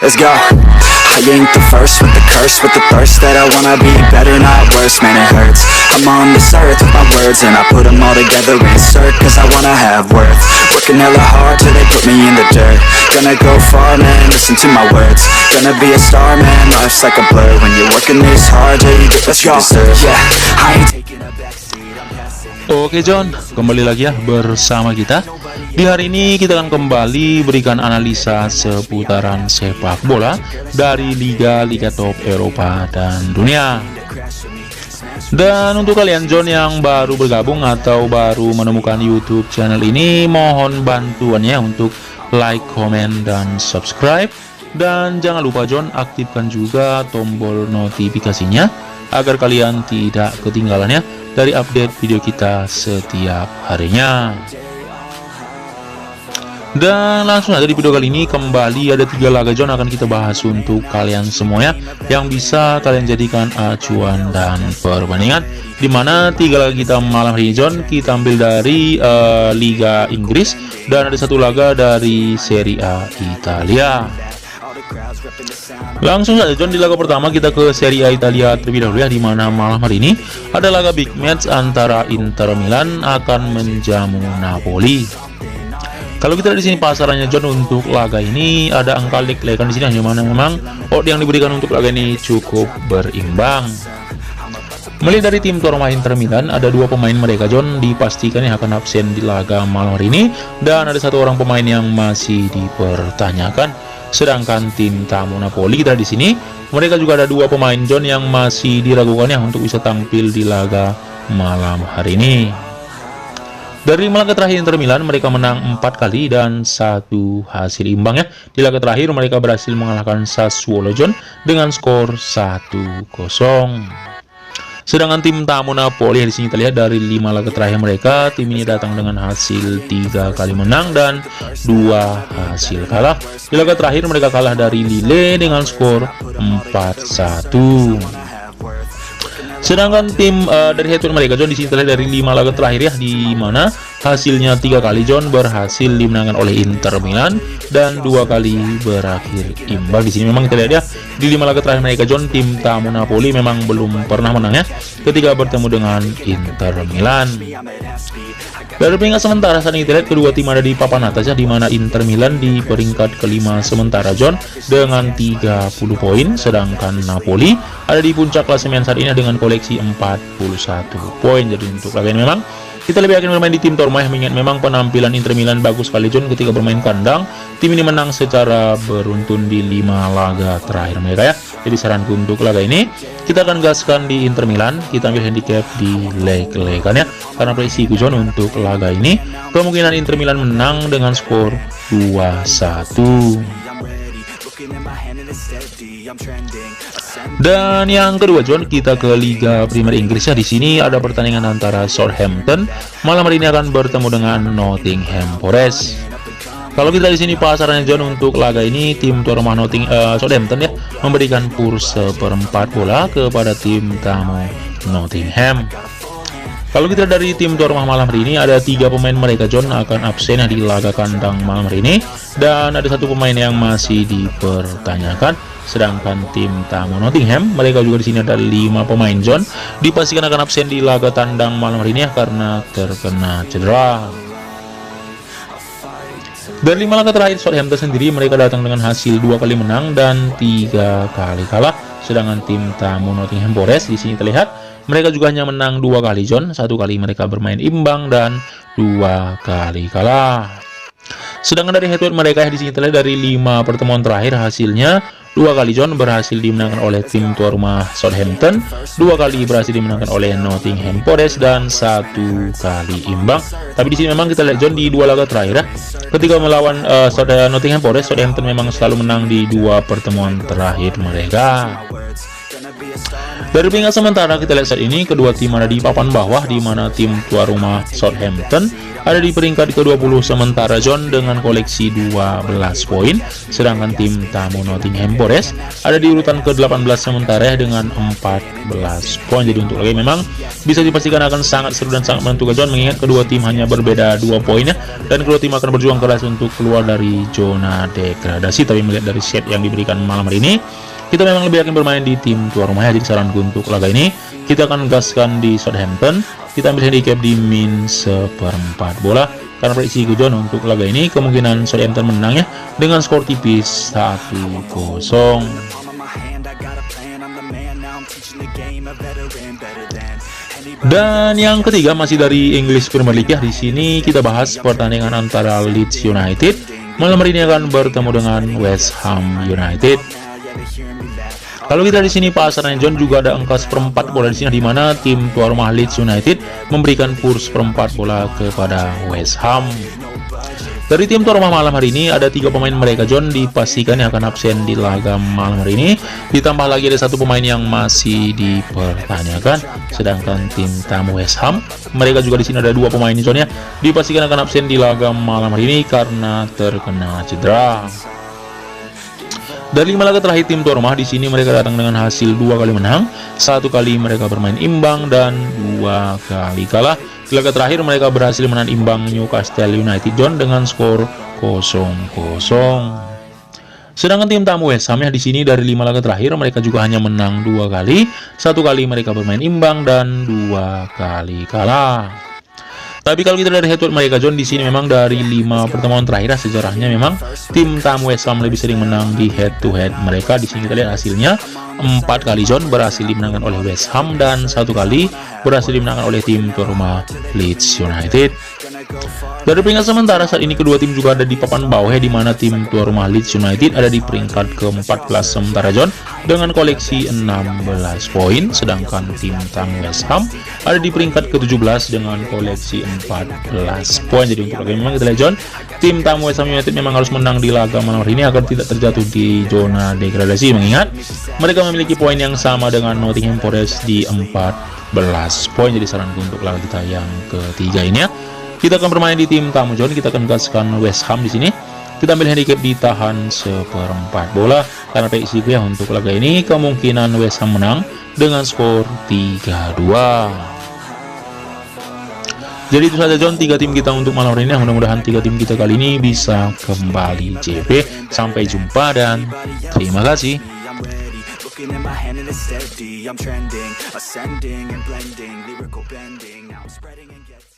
Let's go. I ain't the first with the curse, with the thirst that I wanna be better, not worse, man it hurts. I'm on this earth with my words and I put them all together, insert, cause I wanna have worth. Working hella hard till they put me in the dirt. Gonna go far, man, listen to my words. Gonna be a star, man, life's like a blur. When you're working this hard, yeah, you get what you deserve. Yeah, I ain't taking a backseat, I'm passing. Oke John, kembali lagi ya bersama kita. Di hari ini kita akan kembali berikan analisa seputaran sepak bola dari liga-liga top Eropa dan dunia. Dan untuk kalian John yang baru bergabung atau baru menemukan YouTube channel ini, mohon bantuannya untuk like, komen, dan subscribe. Dan jangan lupa John, aktifkan juga tombol notifikasinya agar kalian tidak ketinggalan ya dari update video kita setiap harinya. Dan langsung aja di video kali ini kembali ada 3 laga John akan kita bahas untuk kalian semuanya yang bisa kalian jadikan acuan dan perbandingan, dimana 3 laga kita malam hari John kita ambil dari Liga Inggris dan ada 1 laga dari Serie A Italia. Langsung saja John, di laga pertama kita ke Serie A Italia terlebih dahulu ya, dimana malam hari ini ada laga big match antara Inter Milan akan menjamu Napoli. Kalau kita di sini pasarannya John untuk laga ini ada angka leg-legan di sini, hanya mana memang odd yang diberikan untuk laga ini cukup berimbang. Melihat dari tim tuan rumah Inter Milan, ada 2 pemain mereka John dipastikan yang akan absen di laga malam hari ini, dan ada 1 orang pemain yang masih dipertanyakan. Sedangkan tim tamu Napoli kita di sini, mereka juga ada 2 pemain John yang masih diragukan ya untuk bisa tampil di laga malam hari ini. Dari laga terakhir Inter Milan, mereka menang 4 kali dan 1 hasil imbang ya. Di laga terakhir mereka berhasil mengalahkan Sassuolo John dengan skor 1-0. Sedangkan tim tamu Napoli di sini kita lihat dari 5 laga terakhir mereka, tim ini datang dengan hasil 3 kali menang dan 2 hasil kalah. Di laga terakhir mereka kalah dari Lille dengan skor 4-1. Sedangkan tim dari head to head mereka John di sini terlihat dari 5 laga terakhir ya, di mana hasilnya 3 kali John berhasil dimenangkan oleh Inter Milan dan 2 kali berakhir imbang. Di sini memang kita lihat ya, di 5 laga terakhir mereka John, tim tamu Napoli memang belum pernah menang ya ketika bertemu dengan Inter Milan. Dari peringkat sementara saat ini kita lihat kedua tim ada di papan atas ya, di mana Inter Milan di peringkat kelima sementara John dengan 30 poin, sedangkan Napoli ada di puncak klasemen saat ini dengan koleksi 41 poin. Jadi untuk laga ini memang kita lebih yakin bermain di tim tuan rumah, mengingat memang penampilan Inter Milan bagus sekali John ketika bermain kandang. Tim ini menang secara beruntun di 5 laga terakhir mereka ya. Jadi saranku untuk laga ini kita akan gaskan di Inter Milan, kita ambil handicap di leg-legan ya, karena prediksiku John untuk laga ini kemungkinan Inter Milan menang dengan skor 2-1. Dan yang kedua John, kita ke Liga Premier Inggris ya. Di sini ada pertandingan antara Southampton malam hari ini akan bertemu dengan Nottingham Forest. Kalau kita di sini pasarannya John untuk laga ini, tim tuan rumah Southampton ya memberikan kurs 1/4 bola kepada tim tamu Nottingham. Kalau kita dari tim tuan rumah malam hari ini, ada 3 pemain mereka John akan absen di laga kandang malam hari ini, dan ada 1 pemain yang masih dipertanyakan. Sedangkan tim tamu Nottingham, mereka juga di sini ada 5 pemain John dipastikan akan absen di laga tandang malam hari ini ya, karena terkena cedera. Dari 5 laga terakhir Southampton sendiri, mereka datang dengan hasil 2 kali menang dan 3 kali kalah. Sedangkan tim tamu Nottingham Forest di sini terlihat mereka juga hanya menang 2 kali John, 1 kali mereka bermain imbang dan 2 kali kalah. Sedangkan dari head to head mereka di sini terlihat dari 5 pertemuan terakhir hasilnya 2 kali John berhasil dimenangkan oleh tim tuan rumah Southampton, 2 kali berhasil dimenangkan oleh Nottingham Forest dan 1 kali imbang. Tapi di sini memang kita lihat John di 2 laga terakhir ya, ketika melawan Nottingham Forest, Southampton memang selalu menang di 2 pertemuan terakhir mereka. Dari peringkat sementara kita lihat saat ini kedua tim ada di papan bawah, di mana tim tuan rumah Southampton ada di peringkat ke-20 sementara John dengan koleksi 12 poin, sedangkan tim tamu Nottingham Forest ada di urutan ke-18 sementara dengan 14 poin. Jadi untuk lagi memang bisa dipastikan akan sangat seru dan sangat menentukan John, mengingat kedua tim hanya berbeda 2 poin ya, dan kedua tim akan berjuang keras untuk keluar dari zona degradasi. Tapi melihat dari set yang diberikan malam hari ini, kita memang lebih akan bermain di tim tuan rumah ya. Jadi saranku untuk laga ini kita akan gaskan di Southampton. Kita ambil handicap di min 1/4 bola. Karena prediksi John untuk laga ini kemungkinan Southampton menang ya, dengan skor tipis 1-0. Dan yang ketiga masih dari English Premier League ya. Di sini kita bahas pertandingan antara Leeds United malam hari ini akan bertemu dengan West Ham United. Kalau kita di sini pasaran John juga ada angka 1/4 bola di sini, di mana tim tuan rumah Leeds United memberikan kurs 1/4 bola kepada West Ham. Dari tim tuan rumah malam hari ini ada 3 pemain mereka John dipastikan yang akan absen di laga malam hari ini. Ditambah lagi ada 1 pemain yang masih dipertanyakan. Sedangkan tim tamu West Ham mereka juga di sini ada 2 pemain John ya, dipastikan akan absen di laga malam hari ini karena terkena cedera. Dari 5 laga terakhir tim tuan rumah di sini mereka datang dengan hasil 2 kali menang, 1 kali mereka bermain imbang, dan 2 kali kalah. Di laga terakhir mereka berhasil menang imbang Newcastle United John dengan skor 0-0. Sedangkan tim tamu West Ham ya, di sini dari 5 laga terakhir mereka juga hanya menang 2 kali, 1 kali mereka bermain imbang, dan 2 kali kalah. Tapi kalau kita dari head-to-head mereka John di sini memang dari 5 pertemuan terakhir sejarahnya memang tim tamu West Ham lebih sering menang di head-to-head mereka. Di sini kita lihat hasilnya 4 kali John berhasil dimenangkan oleh West Ham, dan 1 kali berhasil dimenangkan oleh tim tuan rumah Leeds United. Dari peringkat sementara saat ini kedua tim juga ada di papan bawah ya, di mana tim tuan rumah Leeds United ada di peringkat ke-14 sementara John dengan koleksi 16 poin, sedangkan tim tamu West Ham ada di peringkat ke-17 dengan koleksi 14 poin. Jadi untuk laga memang kita lihat John, tim tamu West Ham United memang harus menang di laga malam hari ini agar tidak terjatuh di zona degradasi, mengingat mereka memiliki poin yang sama dengan Nottingham Forest di 14 poin. Jadi saranku untuk laga kita yang ketiga ini ya, kita akan bermain di tim tamu John. Kita akan gaskan West Ham di sini. Kita ambil handicap ditahan 1/4 bola. Karena prediksi ya untuk laga ini kemungkinan West Ham menang dengan skor 3-2. Jadi itu saja John 3 tim kita untuk malam hari ini. Mudah-mudahan 3 tim kita kali ini bisa kembali JP. Sampai jumpa dan terima kasih. Looking at my hand and it's steady, I'm trending, ascending and blending, lyrical bending, now I'm spreading and getting